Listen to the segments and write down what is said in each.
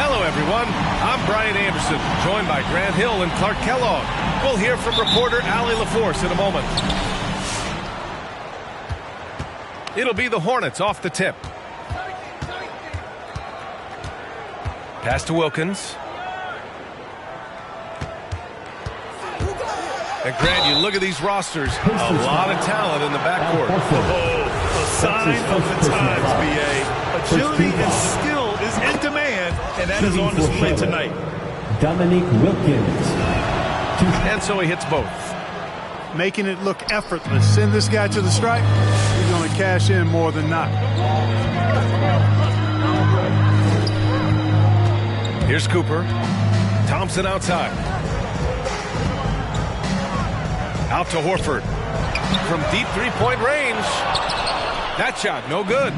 Hello, everyone. I'm Brian Anderson, joined by Grant Hill and Clark Kellogg. We'll hear from reporter Allie LaForce in a moment. It'll be the Hornets off the tip. Pass to Wilkins. And Grant, you look at these rosters, a lot of talent in the backcourt. Oh, a sign of the times, B.A. Agility and skill is in demand, and that is on display tonight. Dominique Wilkins. And so he hits both. Making it look effortless. Send this guy to the stripe. He's going to cash in more than not. Here's Cooper. Thompson outside. Out to Horford. From deep three-point range. That shot, no good.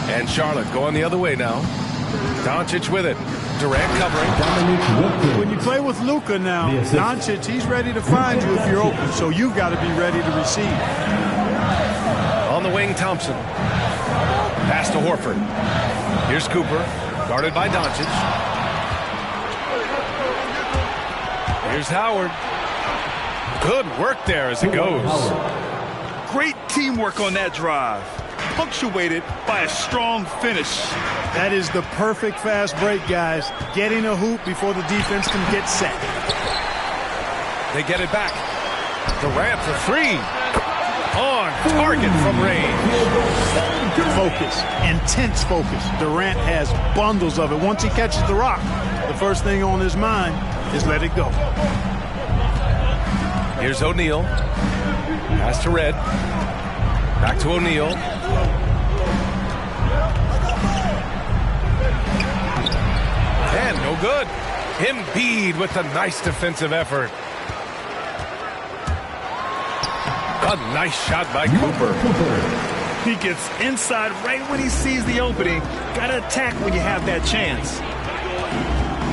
And Charlotte going the other way now. Doncic with it. Durant covering. When you play with Luka now, Doncic, he's ready to find you if you're open, so you've got to be ready to receive. On the wing, Thompson. Pass to Horford. Here's Cooper, guarded by Doncic. Here's Howard. Good work there as it goes. Great teamwork on that drive, punctuated by a strong finish. That is the perfect fast break, guys. Getting a hoop before the defense can get set. They get it back. Durant for three. On target from range. Focus, intense focus. Durant has bundles of it. Once he catches the rock, the first thing on his mind is let it go. Here's O'Neal. Pass to Red. Back to O'Neal. And no good. Embiid with a nice defensive effort. A nice shot by Cooper. He gets inside right when he sees the opening. Got to attack when you have that chance.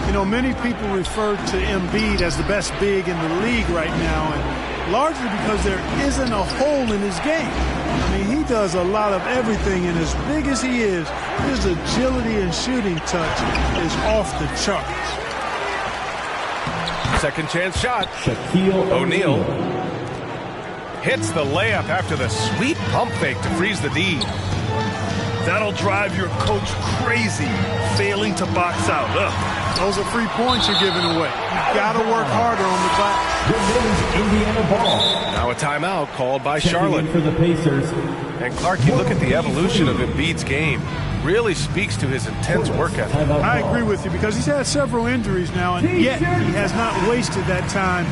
You know, many people refer to Embiid as the best big in the league right now, and largely because there isn't a hole in his game. I mean, he does a lot of everything, and as big as he is, his agility and shooting touch is off the charts. Second chance shot. Shaquille O'Neal hits the layup after the sweet pump fake to freeze the D. That'll drive your coach crazy, failing to box out. Those are 3 points you're giving away. You've got to work harder on the glass. Indiana ball. Now a timeout called by Charlotte. For the Pacers. And Clark, you look at the evolution of Embiid's game. Really speaks to his intense work ethic. I agree with you because he's had several injuries now, and yet he has not wasted that time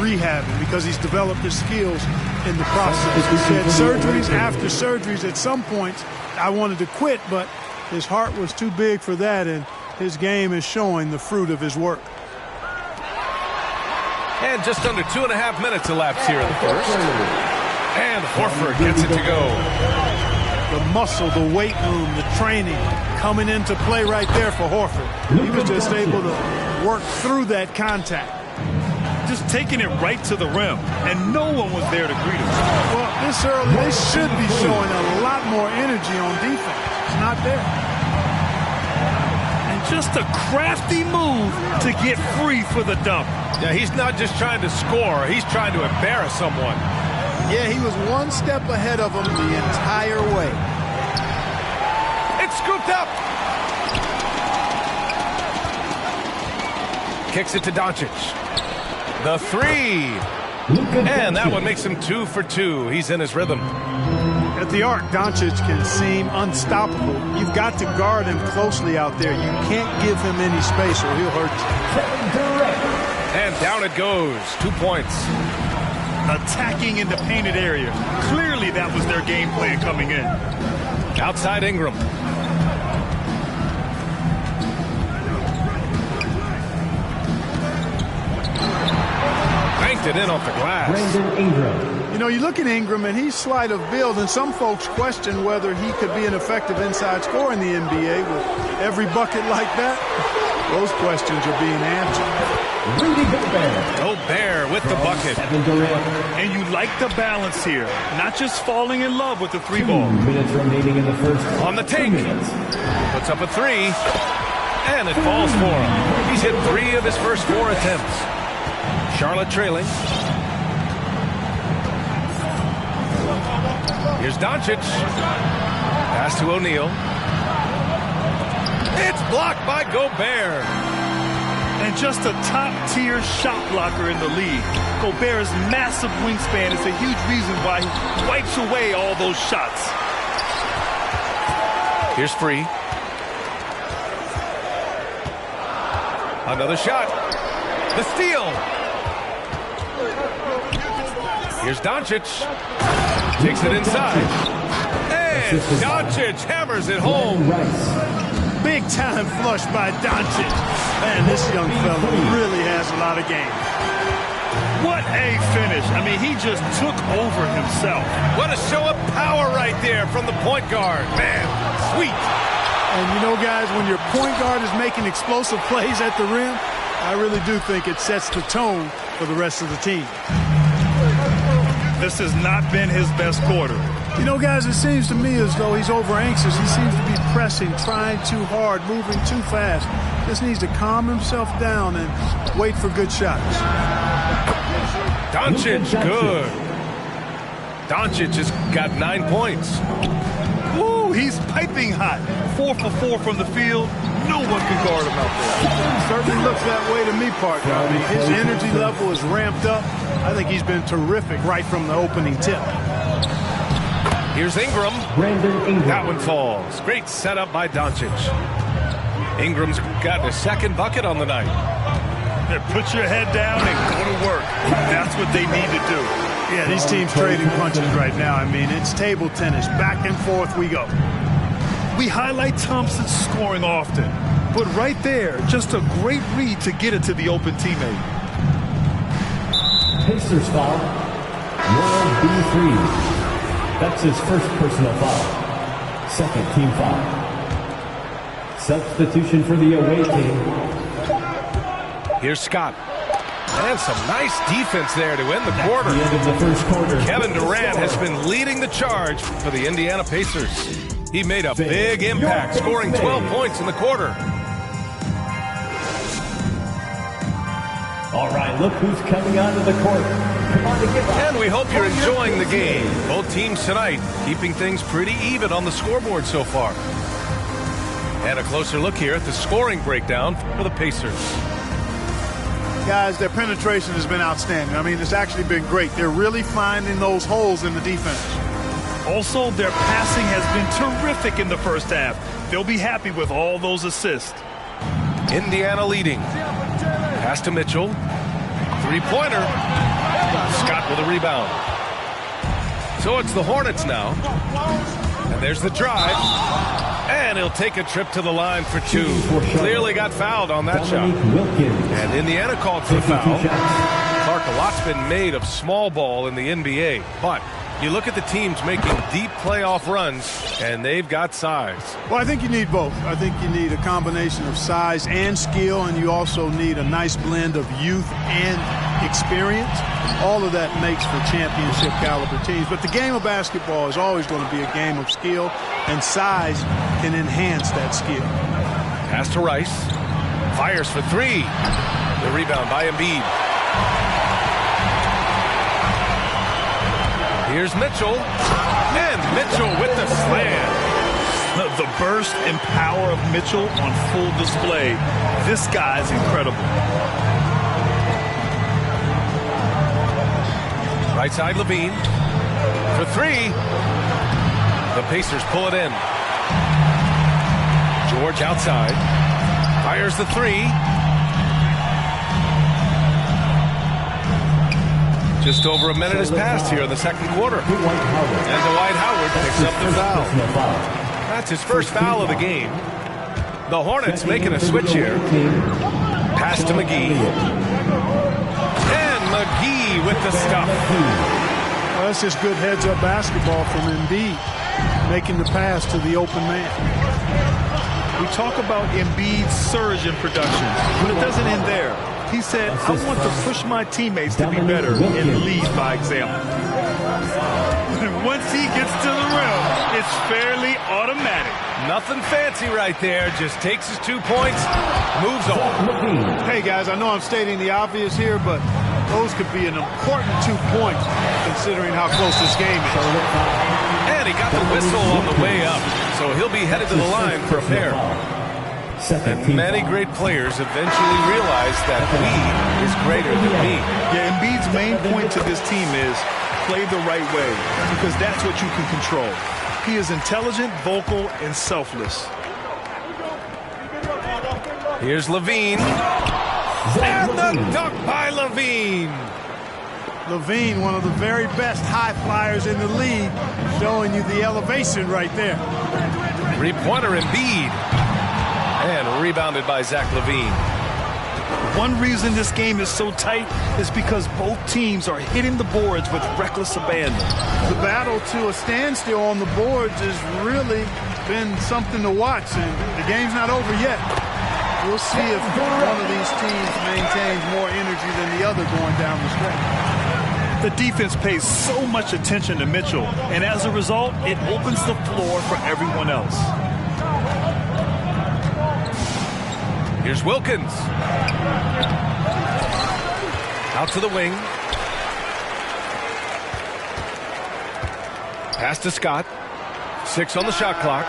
rehabbing because he's developed his skills in the process. He's had surgeries after surgeries. At some points, I wanted to quit, but his heart was too big for that, and his game is showing the fruit of his work. And just under 2.5 minutes elapsed here in the first. And Horford gets it to go. the muscle, the weight room, the training coming into play right there for Horford. He was just able to work through that contact. Just taking it right to the rim, and no one was there to greet him. Well, this early, they should be showing a lot more energy on defense. It's not there. And just a crafty move to get free for the dump. Yeah, he's not just trying to score. He's trying to embarrass someone. Yeah, he was one step ahead of him the entire way. It's scooped up. Kicks it to Doncic. The three. And that one makes him 2 for 2. He's in his rhythm. At the arc, Doncic can seem unstoppable. You've got to guard him closely out there. You can't give him any space or he'll hurt you. And down it goes. 2 points. Attacking in the painted area. Clearly that was their game plan coming in. Outside Ingram. Banked it in off the glass. Brandon Ingram. You know, you look at Ingram, and he's slight of build, and some folks question whether he could be an effective inside scorer in the NBA with every bucket like that. Those questions are being answered. Rudy Gobert. Gobert with the bucket. Kevin Durant. And you like the balance here. Not just falling in love with the 3 ball. 2 minutes remaining in the first. On the 2 take. minutes. Puts up a 3. And it falls for him. He's hit 3 of his first 4 attempts. Charlotte trailing. Here's Doncic. Pass to O'Neal. It's blocked by Gobert. And just a top-tier shot blocker in the league. Gobert's massive wingspan is a huge reason why he wipes away all those shots. Here's Free. Another shot. The steal. Here's Doncic. Takes it inside. And Doncic hammers it home. Big time flush by Doncic. Man, this young fella really has a lot of game. What a finish. I mean, he just took over himself. What a show of power right there from the point guard. Man, sweet. And you know, guys, when your point guard is making explosive plays at the rim, I really do think it sets the tone for the rest of the team. This has not been his best quarter. You know, guys, it seems to me as though he's over-anxious. He seems to be pressing, trying too hard, moving too fast. Just needs to calm himself down and wait for good shots. Doncic, good. Doncic has got 9 points. Woo, he's piping hot. 4 for 4 from the field. No one can guard him out there. Certainly looks that way to me, partner. I mean, his energy level is ramped up. I think he's been terrific right from the opening tip. Here's Ingram. Brandon Ingram. That one falls. Great setup by Doncic. Ingram's got a second bucket on the night. Yeah, put your head down and go to work. That's what they need to do. Yeah, these teams trading punches right now. I mean, it's table tennis. Back and forth we go. We highlight Thompson's scoring often, but right there, just a great read to get it to the open teammate. Pacers foul. World B3. That's his first personal foul. Second team foul. Substitution for the away team. Here's Scott. And some nice defense there to end the quarter. The end of the first quarter. Kevin Durant has been leading the charge for the Indiana Pacers. He made a big impact, scoring 12 points in the quarter. All right, look who's coming onto the court. Come on to get up. And we hope you're enjoying the game. Both teams tonight keeping things pretty even on the scoreboard so far. And a closer look here at the scoring breakdown for the Pacers. Guys, their penetration has been outstanding. I mean, it's actually been great. They're really finding those holes in the defense. Also, their passing has been terrific in the first half. They'll be happy with all those assists. Indiana leading. Pass to Mitchell. Three-pointer. Scott with a rebound. So it's the Hornets now. And there's the drive. And he'll take a trip to the line for 2. Clearly got fouled on that shot. And Indiana called for the foul. Clark, a lot's been made of small ball in the NBA, but You look at the teams making deep playoff runs, and they've got size. Well, I think you need both. I think you need a combination of size and skill, and you also need a nice blend of youth and experience. All of that makes for championship caliber teams. But the game of basketball is always going to be a game of skill, and size can enhance that skill. Pass to Rice. Fires for three. The rebound by Embiid. Here's Mitchell. And Mitchell with the slam. The burst and power of Mitchell on full display. This guy's incredible. Right side, Levine. For three. The Pacers pull it in. George outside. Fires the three. Just over a minute has passed here in the second quarter. And Dwight Howard picks up the foul. That's his first foul of the game. The Hornets making a switch here. Pass to McGee. And McGee with the stuff. Well, that's just good heads-up basketball from Embiid, making the pass to the open man. We talk about Embiid's surge in production, but it doesn't end there. He said, I want to push my teammates to be better and lead by example. Once he gets to the rim, it's fairly automatic. Nothing fancy right there. Just takes his 2 points, moves on. Hey, guys, I know I'm stating the obvious here, but those could be an important 2 points considering how close this game is. And he got the whistle on the way up, so he'll be headed to the line for a pair. And many great players eventually realize that we is greater than me. Yeah, Embiid's main point to this team is play the right way, because that's what you can control. He is intelligent, vocal, and selfless. Here's Levine. And the dunk by Levine. Levine, one of the very best high flyers in the league, showing you the elevation right there. Three-pointer Embiid. And rebounded by Zach LaVine. One reason this game is so tight is because both teams are hitting the boards with reckless abandon. The battle to a standstill on the boards has really been something to watch, and the game's not over yet. We'll see if one of these teams maintains more energy than the other going down the stretch. The defense pays so much attention to Mitchell, and as a result, it opens the floor for everyone else. Here's Wilkins. Out to the wing. Pass to Scott. 6 on the shot clock.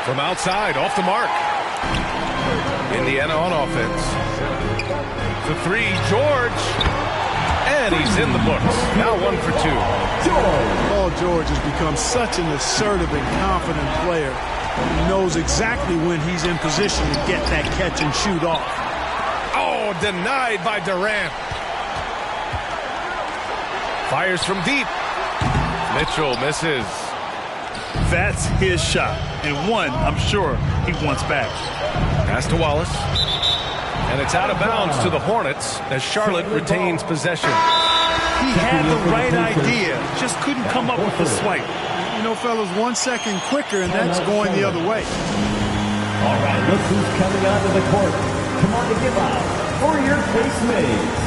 From outside, off the mark. Indiana on offense. The three, George. And he's in the books. Now 1 for 2. Paul George has become such an assertive and confident player. He knows exactly when he's in position to get that catch and shoot off. Oh, denied by Durant. Fires from deep. Mitchell misses. That's his shot, and one I'm sure he wants back. Pass to Wallace. And it's out of bounds to the Hornets as Charlotte retains possession. He had the right idea, just couldn't come up with the swipe. You know, fellas, 1 second quicker, and that's going the other way. All right, look who's coming onto the court. Come on to give up for your Face Mates.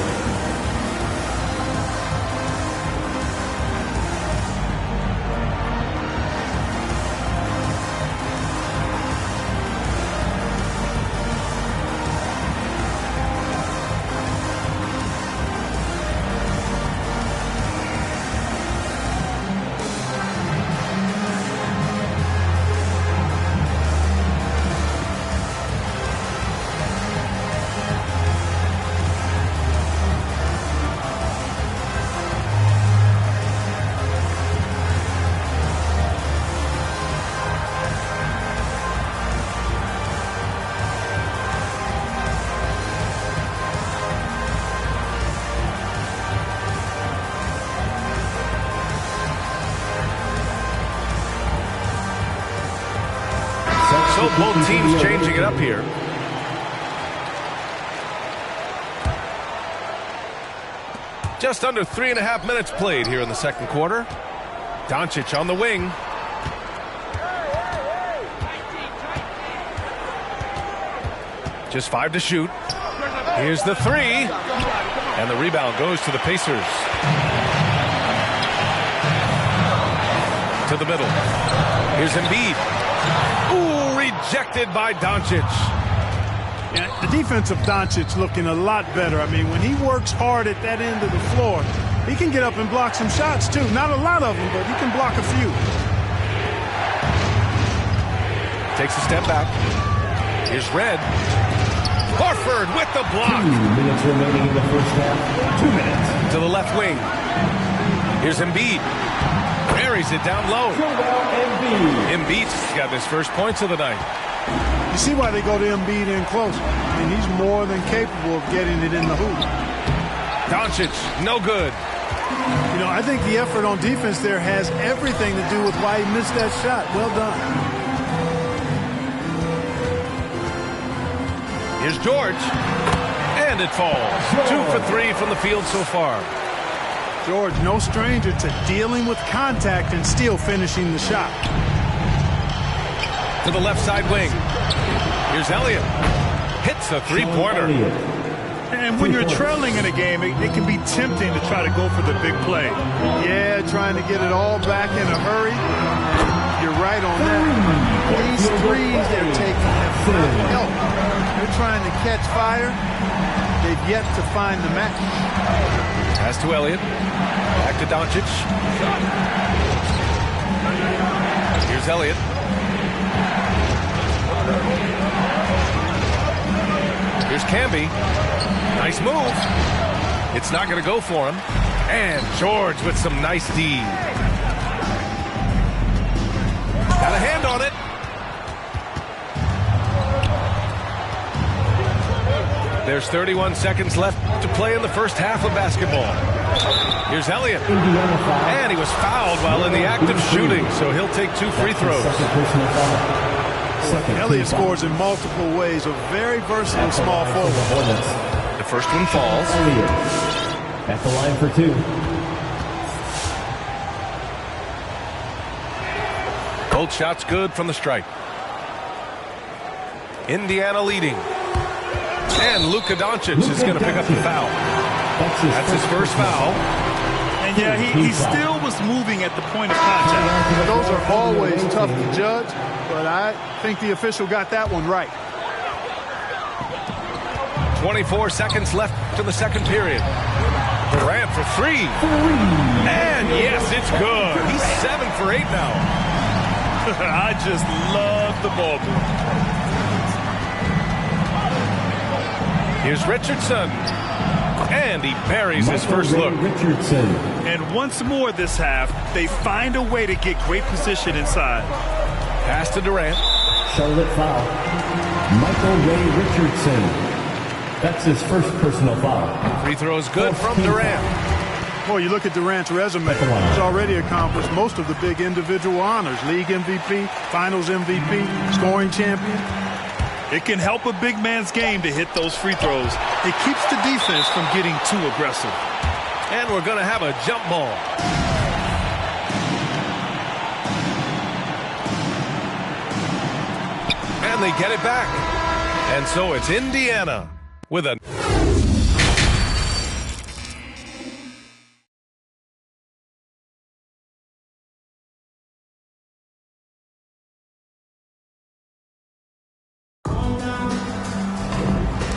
So both teams changing it up here. Just under 3.5 minutes played here in the second quarter. Doncic on the wing. Just 5 to shoot. Here's the 3. And the rebound goes to the Pacers. To the middle. Here's Embiid. Ooh, rejected by Doncic. Yeah, the defense of Doncic looking a lot better. I mean, when he works hard at that end of the floor, he can get up and block some shots, too. Not a lot of them, but he can block a few. Takes a step back. Here's Red. Horford with the block. 2 minutes remaining in the first half. 2 minutes. To the left wing. Here's Embiid. Buries it down low. Embiid's got his first points of the night. You see why they go to Embiid in close. I mean, he's more than capable of getting it in the hoop. Doncic, no good. You know, I think the effort on defense there has everything to do with why he missed that shot. Well done. Here's George. And it falls. 2 for 3 from the field so far. George, no stranger to dealing with contact and still finishing the shot. To the left side wing. Here's Elliott. Hits a three-pointer. And when you're trailing in a game, it can be tempting to try to go for the big play. Yeah, trying to get it all back in a hurry. You're right on that. These threes they're taking have not helped. They're trying to catch fire. They've yet to find the match. Pass to Elliott. Back to Doncic. Here's Elliott. Here's Camby. Nice move. It's not going to go for him. And George with some nice D. Got a hand on it. There's 31 seconds left to play in the first half of basketball. Here's Elliott. And he was fouled while in the act of shooting, so he'll take 2 free throws. Elliott scores in multiple ways, a very versatile small forward. The first one falls. At the line for 2. Both shots good from the strike. Indiana leading. And Luka Doncic is going to pick up the foul. That's his first foul. And yeah, he still was moving at the point of contact. Those are always tough to judge, but I think the official got that one right. 24 seconds left to the second period. Durant for 3. And yes, it's good. He's 7 for 8 now. I just love the ball movement. Here's Richardson. And he buries his first look. Richardson. And once more this half, they find a way to get great position inside. Pass to Durant. Charlotte foul. Michael Ray Richardson. That's his first personal foul. Free throw is good from Durant. Boy, you look at Durant's resume. He's already accomplished most of the big individual honors. League MVP, Finals MVP, scoring champion. It can help a big man's game to hit those free throws. It keeps the defense from getting too aggressive. And we're going to have a jump ball. And they get it back. And so it's Indiana with a...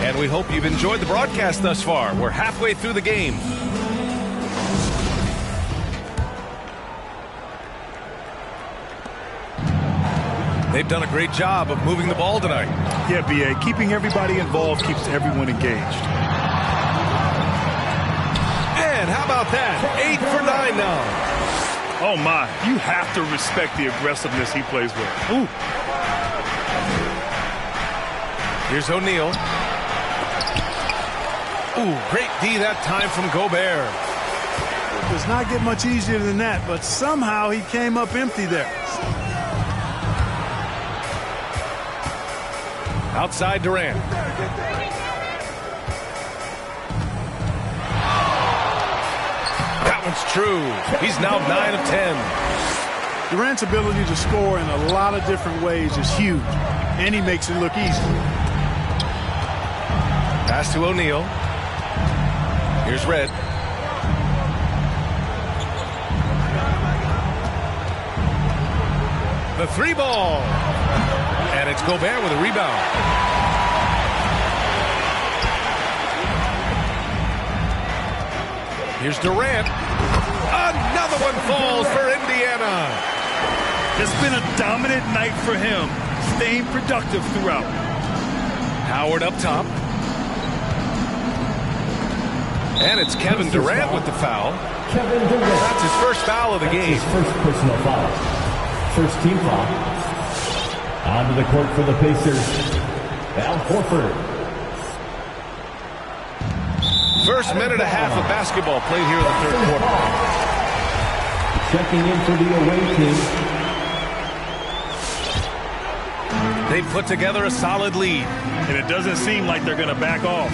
And we hope you've enjoyed the broadcast thus far. We're halfway through the game. They've done a great job of moving the ball tonight. Yeah, B.A., keeping everybody involved keeps everyone engaged. And how about that? 8 for 9 now. Oh, my. You have to respect the aggressiveness he plays with. Ooh. Here's O'Neal. Ooh, great D that time from Gobert. It does not get much easier than that, but somehow he came up empty there. Outside Durant. That one's true. He's now 9 of 10. Durant's ability to score in a lot of different ways is huge, and he makes it look easy. Pass to O'Neal. Here's Red. The three ball. And it's Gobert with a rebound. Here's Durant. Another one falls for Indiana. It's been a dominant night for him, staying productive throughout. Howard up top. And it's Kevin Durant with the foul. Kevin Durant. That's his first foul of the game. His first personal foul. First team foul. Onto the court for the Pacers, Al Horford. First minute and a half of basketball played here in the third quarter. Checking in for the away team. They've put together a solid lead. And it doesn't seem like they're going to back off.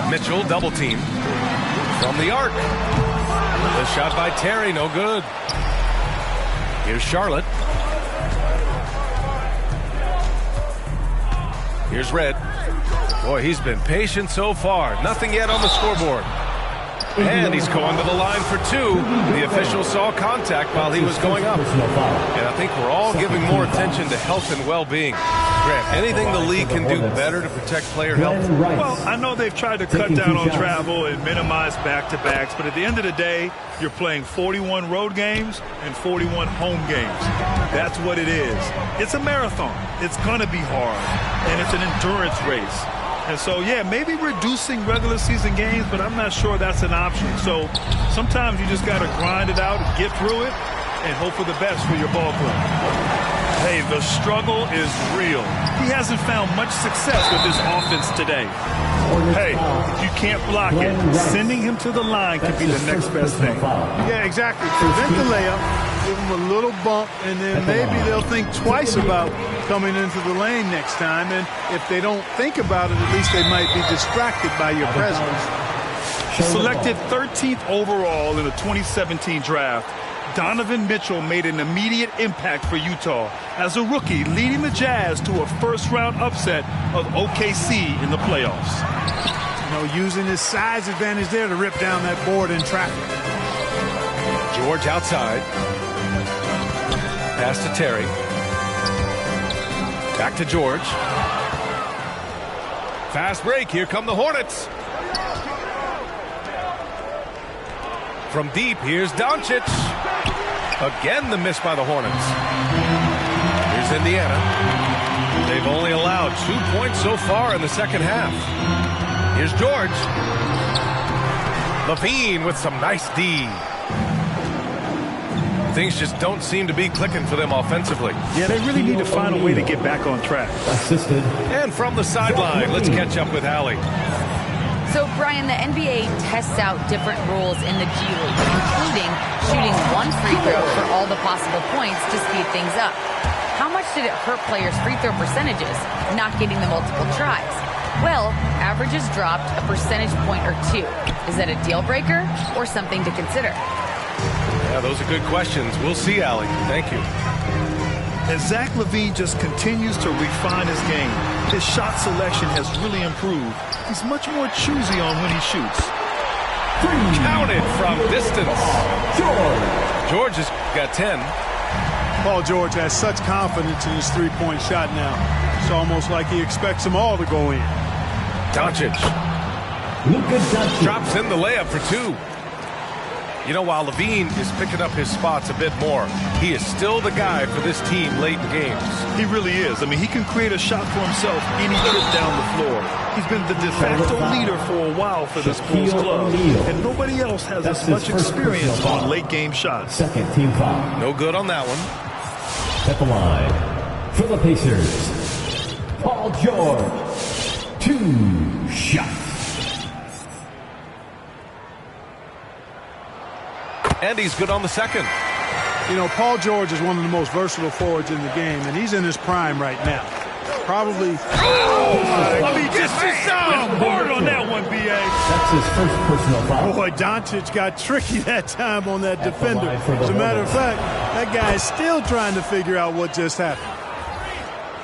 Mitchell double team from the arc. The shot by Terry, no good. Here's Charlotte. Here's Red. Boy, he's been patient so far. Nothing yet on the scoreboard. And he's going to the line for two. The official saw contact while he was going up. And I think we're all giving more attention to health and well-being. Grant, anything the league can do better to protect player health? Well, I know they've tried to cut down on travel and minimize back-to-backs, but at the end of the day, you're playing 41 road games and 41 home games. That's what it is. It's a marathon. It's going to be hard, and it's an endurance race. And so, yeah, maybe reducing regular season games, but I'm not sure that's an option. So sometimes you just got to grind it out and get through it and hope for the best for your ball club. Hey, the struggle is real. He hasn't found much success with his offense today. Hey, if you can't block it, sending him to the line could be the next best thing. Yeah, exactly. Prevent the layup, give him a little bump, and then maybe they'll think twice about coming into the lane next time. And if they don't think about it, at least they might be distracted by your presence. Selected 13th overall in the 2017 draft, Donovan Mitchell made an immediate impact for Utah as a rookie, leading the Jazz to a first-round upset of OKC in the playoffs. You know, using his size advantage there to rip down that board in traffic. George outside. Pass to Terry. Back to George. Fast break. Here come the Hornets. From deep, here's Doncic. Again, the miss by the Hornets. Here's Indiana. They've only allowed 2 points so far in the second half. Here's George. LaVine with some nice D. Things just don't seem to be clicking for them offensively. Yeah, they really need to find a way to get back on track. Assisted. And from the sideline, let's catch up with Allie. So, Brian, the NBA tests out different rules in the G League, including shooting one free throw for all the possible points to speed things up. How much did it hurt players' free throw percentages, not getting the multiple tries? Well, averages dropped a percentage point or two. Is that a deal breaker or something to consider? Yeah, those are good questions. We'll see, Allie. Thank you. And Zach LaVine just continues to refine his game. His shot selection has really improved. He's much more choosy on when he shoots. Counted from distance. George has got 10. Paul George has such confidence in his three-point shot now. It's almost like he expects them all to go in. Doncic. Luka Doncic. Drops in the layup for two. You know, while LaVine is picking up his spots a bit more, he is still the guy for this team late in games. He really is. I mean, he can create a shot for himself any trip down the floor. He's been the de facto leader for a while for this Bulls club. And nobody else has as much experience on late-game shots. Second team foul. No good on that one. At the line for the Pacers, Paul George. 2 shots. And he's good on the second. You know, Paul George is one of the most versatile forwards in the game, and he's in his prime right now. Probably. I mean, just hard on that one, B.A. That's his first personal foul. Boy, Doncic got tricky that time on that At the defender. line for the As a matter of Hornets. fact, that guy is still trying to figure out what just happened.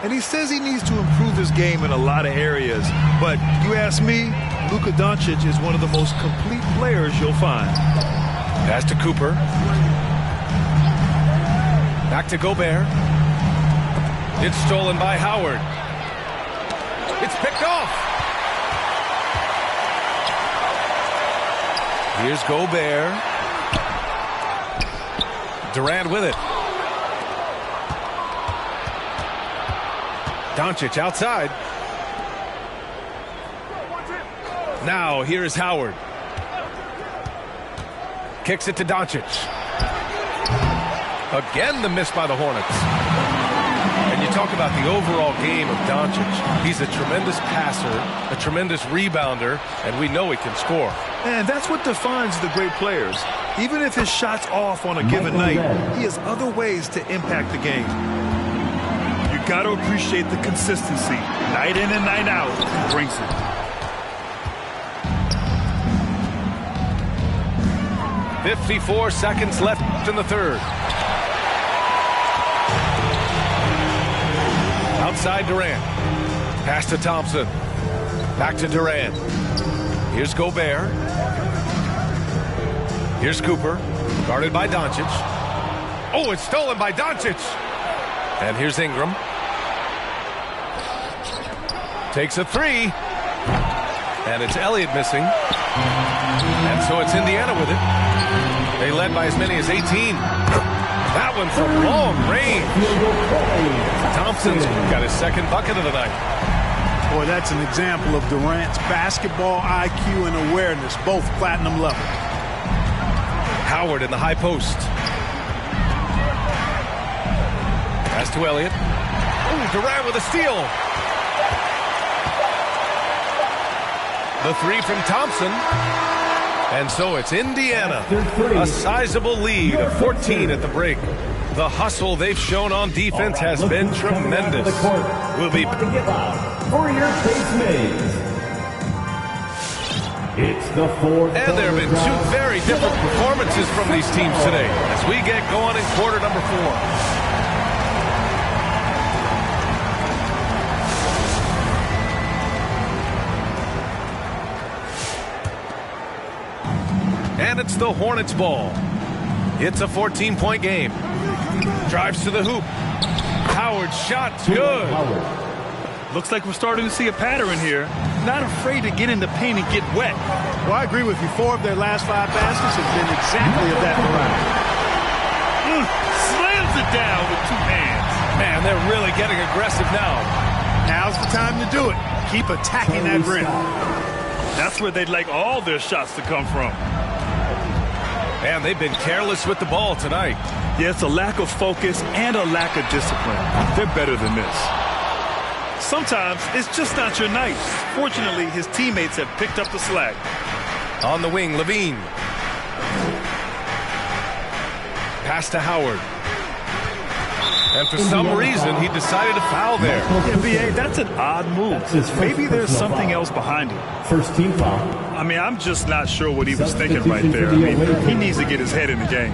And he says he needs to improve his game in a lot of areas. But you ask me, Luka Doncic is one of the most complete players you'll find. Pass to Cooper. Back to Gobert. It's stolen by Howard. It's picked off. Here's Gobert. Durant with it. Doncic outside. Now here is Howard. Kicks it to Doncic. Again, the miss by the Hornets. And you talk about the overall game of Doncic. He's a tremendous passer, a tremendous rebounder, and we know he can score. And that's what defines the great players. Even if his shot's off on a given night, he has other ways to impact the game. You got to appreciate the consistency. Night in and night out, he brings it. .54 seconds left in the third. Outside Durant. Pass to Thompson. Back to Durant. Here's Gobert. Here's Cooper. Guarded by Doncic. Oh, it's stolen by Doncic. And here's Ingram. Takes a three. And it's Elliott missing. And so it's Indiana with it. They led by as many as 18. That one from long range. Thompson's got his second bucket of the night. Boy, that's an example of Durant's basketball IQ and awareness, both platinum level. Howard in the high post. Pass to Elliott. Ooh, Durant with a steal. The three from Thompson. And so it's Indiana. A sizable lead of 14 at the break. The hustle they've shown on defense has been tremendous. We'll be for your Chase Mays. It's the fourth. And there have been two very different performances from these teams today as we get going in quarter number 4. And it's the Hornets ball. It's a 14-point game. Drives to the hoop. Howard's shot's good. Looks like we're starting to see a pattern here. Not afraid to get in the paint and get wet. Well, I agree with you. 4 of their last 5 baskets have been exactly of that variety. Slams it down with 2 hands. Man, they're really getting aggressive now. Now's the time to do it. Keep attacking that rim. That's where they'd like all their shots to come from. Man, they've been careless with the ball tonight. Yeah, it's a lack of focus and a lack of discipline. They're better than this. Sometimes it's just not your night. Fortunately, his teammates have picked up the slack. On the wing, Levine. Pass to Howard. And for some reason, he decided to foul there. NBA, that's an odd move. Maybe there's something else behind it. First team foul. I mean, I'm just not sure what he was thinking right there. I mean, he needs to get his head in the game.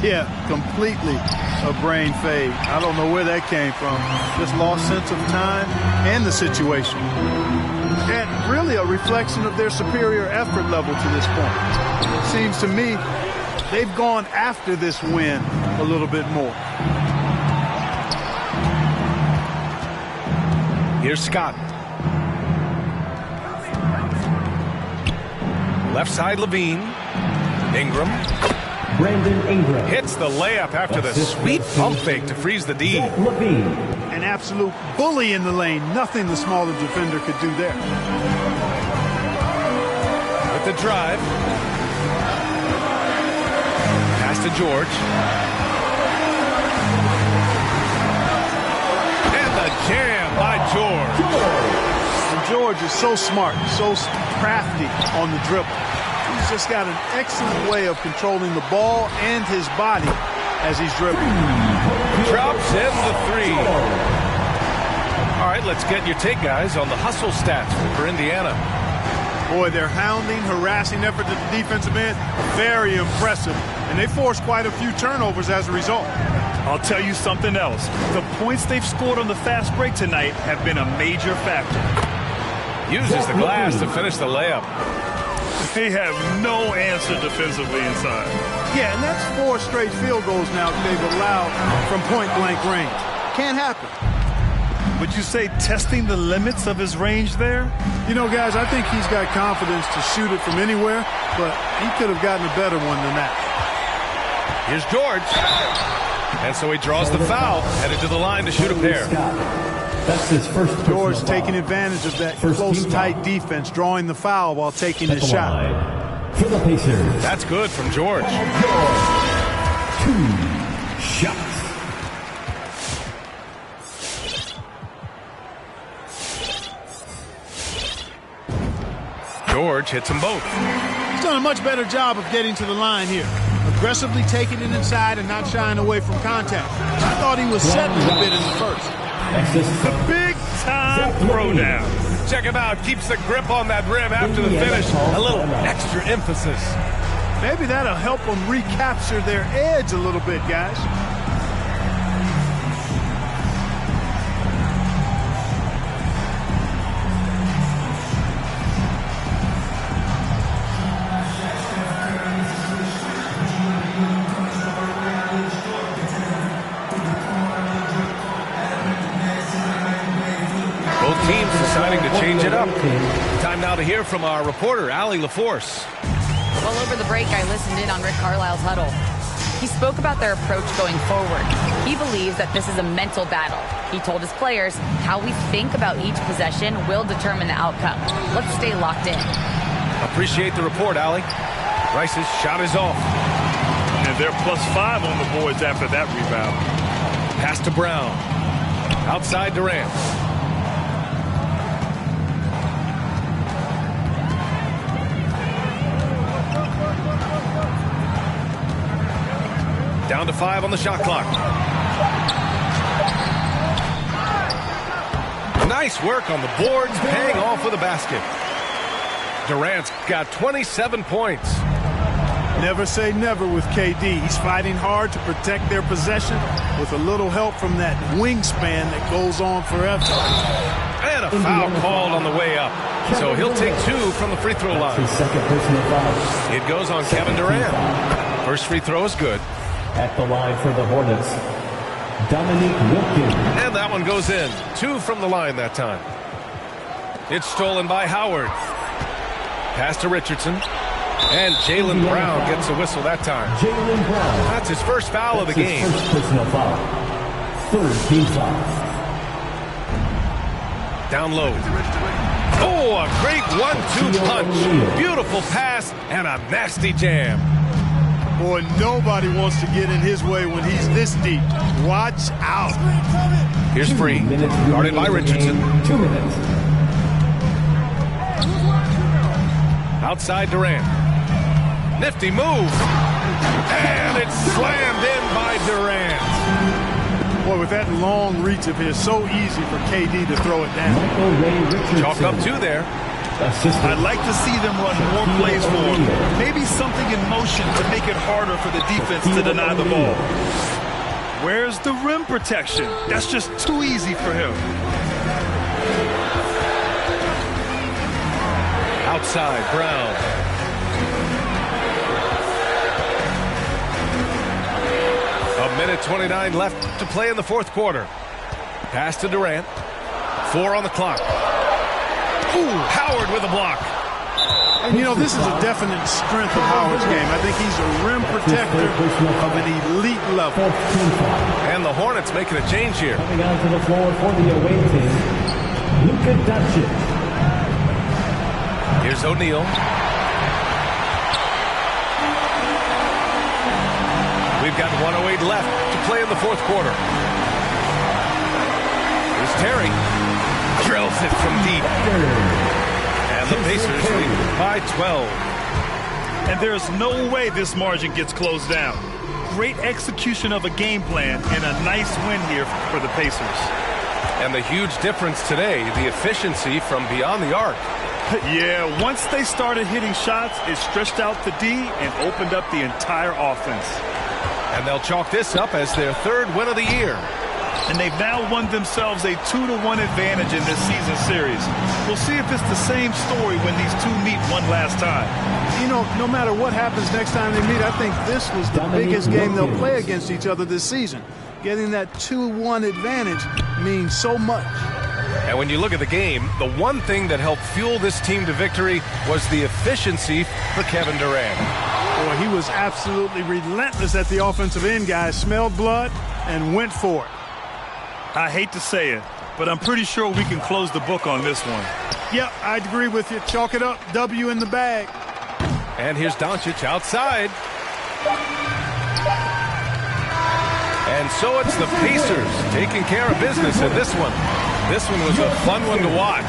Yeah, completely a brain fade. I don't know where that came from. Just lost sense of time and the situation. And really a reflection of their superior effort level to this point. It seems to me they've gone after this win a little bit more. Here's Scott. Left side, Levine. Ingram. Brandon Ingram. Hits the layup after the sweet pump fake to freeze the D. Levine. An absolute bully in the lane. Nothing the smaller defender could do there. With the drive. Pass to George. And the jam by George. And George is so smart, so crafty on the dribble. He's just got an excellent way of controlling the ball and his body as he's dribbling. Drops in the 3. All right, let's get your take, guys, on the hustle stats for Indiana. Boy, their hounding, harassing effort at the defensive end, very impressive. And they forced quite a few turnovers as a result. I'll tell you something else. The points they've scored on the fast break tonight have been a major factor. Uses the glass to finish the layup. They have no answer defensively inside. Yeah, and that's 4 straight field goals now that they've allowed from point-blank range. Can't happen. Would you say testing the limits of his range there? You know, guys, I think he's got confidence to shoot it from anywhere, but he could have gotten a better one than that. Here's George. And so he draws the foul, headed to the line to shoot a pair. That's his first George foul. taking advantage of that close, tight defense, drawing the foul while taking his shot. For the Pacers. That's good from George. 2 shots. George hits them both. He's done a much better job of getting to the line here. Aggressively taking it inside and not shying away from contact. I thought he was settling a bit in the first. The big-time throwdown. Check him out. Keeps the grip on that rim after the finish. A little extra emphasis. Maybe that'll help them recapture their edge a little bit, guys. Teams deciding to change it up. Time now to hear from our reporter, Allie LaForce. Well, over the break, I listened in on Rick Carlisle's huddle. He spoke about their approach going forward. He believes that this is a mental battle. He told his players how we think about each possession will determine the outcome. Let's stay locked in. Appreciate the report, Allie. Rice's shot is off. And they're +5 on the boards after that rebound. Pass to Brown. Outside Durant. Down to 5 on the shot clock. Nice work on the boards, paying off with a basket. Durant's got 27 points. Never say never with KD. He's fighting hard to protect their possession with a little help from that wingspan that goes on forever. And a foul called on the way up. So he'll take 2 from the free throw line. Second personal foul. It goes on Kevin Durant. First free throw is good. At the line for the Hornets, Dominique Wilkins. And that one goes in. 2 from the line that time. It's stolen by Howard. Pass to Richardson. And Jaylen Brown gets a whistle that time. Jaylen Brown. That's his first foul of the game. First personal foul. Third team foul. Down low. Oh, a great 1-2 punch. Beautiful pass and a nasty jam. Boy, nobody wants to get in his way when he's this deep. Watch out. Here's Free. Guarded by Richardson. 2 minutes. Outside Durant. Nifty move. And it's slammed in by Durant. Boy, with that long reach of his, so easy for KD to throw it down. Michael Ray Richardson. Chalk up 2 there. I'd like to see them run more plays for him. Maybe something in motion to make it harder for the defense to deny the ball. Where's the rim protection? That's just too easy for him. Outside, Brown. A minute 29 left to play in the fourth quarter. Pass to Durant. 4 on the clock. Ooh, Howard with a block. And, you know, this is a definite strength of Howard's game. I think he's a rim protector of an elite level. And the Hornets making a change here. Coming onto the floor for the away team, Luka Doncic. Here's O'Neal. We've got 1:08 left to play in the fourth quarter. Here's Terry. Drills it from deep. And the Pacers lead by 12. And there's no way this margin gets closed down. Great execution of a game plan and a nice win here for the Pacers. And the huge difference today, the efficiency from beyond the arc. Yeah, once they started hitting shots, it stretched out the D and opened up the entire offense. And they'll chalk this up as their third win of the year. And they've now won themselves a 2-1 advantage in this season series. We'll see if it's the same story when these two meet one last time. You know, no matter what happens next time they meet, I think this was the biggest game they'll play against each other this season. Getting that 2-1 advantage means so much. And when you look at the game, the one thing that helped fuel this team to victory was the efficiency for Kevin Durant. Boy, he was absolutely relentless at the offensive end, guys. Smelled blood and went for it. I hate to say it, but I'm pretty sure we can close the book on this one. Yep, I'd agree with you. Chalk it up. W in the bag. And here's Doncic outside. And so it's the Pacers taking care of business in this one. This one was a fun one to watch.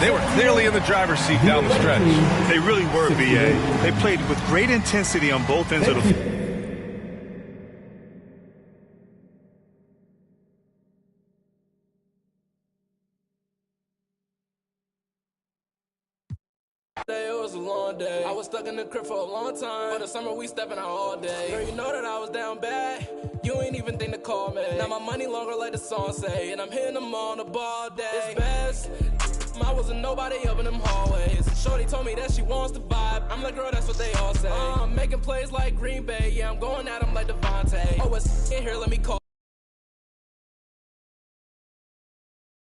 They were clearly in the driver's seat down the stretch. They really were, B.A. They played with great intensity on both ends of the floor. It was a long day. I was stuck in the crib for a long time. For the summer, we stepping out all day. Girl, you know that I was down bad. You ain't even think to call me. Now my money longer like the song say. And I'm hitting them on the ball day. It's best. I wasn't nobody up in them hallways. Shorty told me that she wants to vibe. I'm like, girl, that's what they all say. I'm making plays like Green Bay. Yeah, I'm going at them like Devontae. Oh, it's in here, let me call.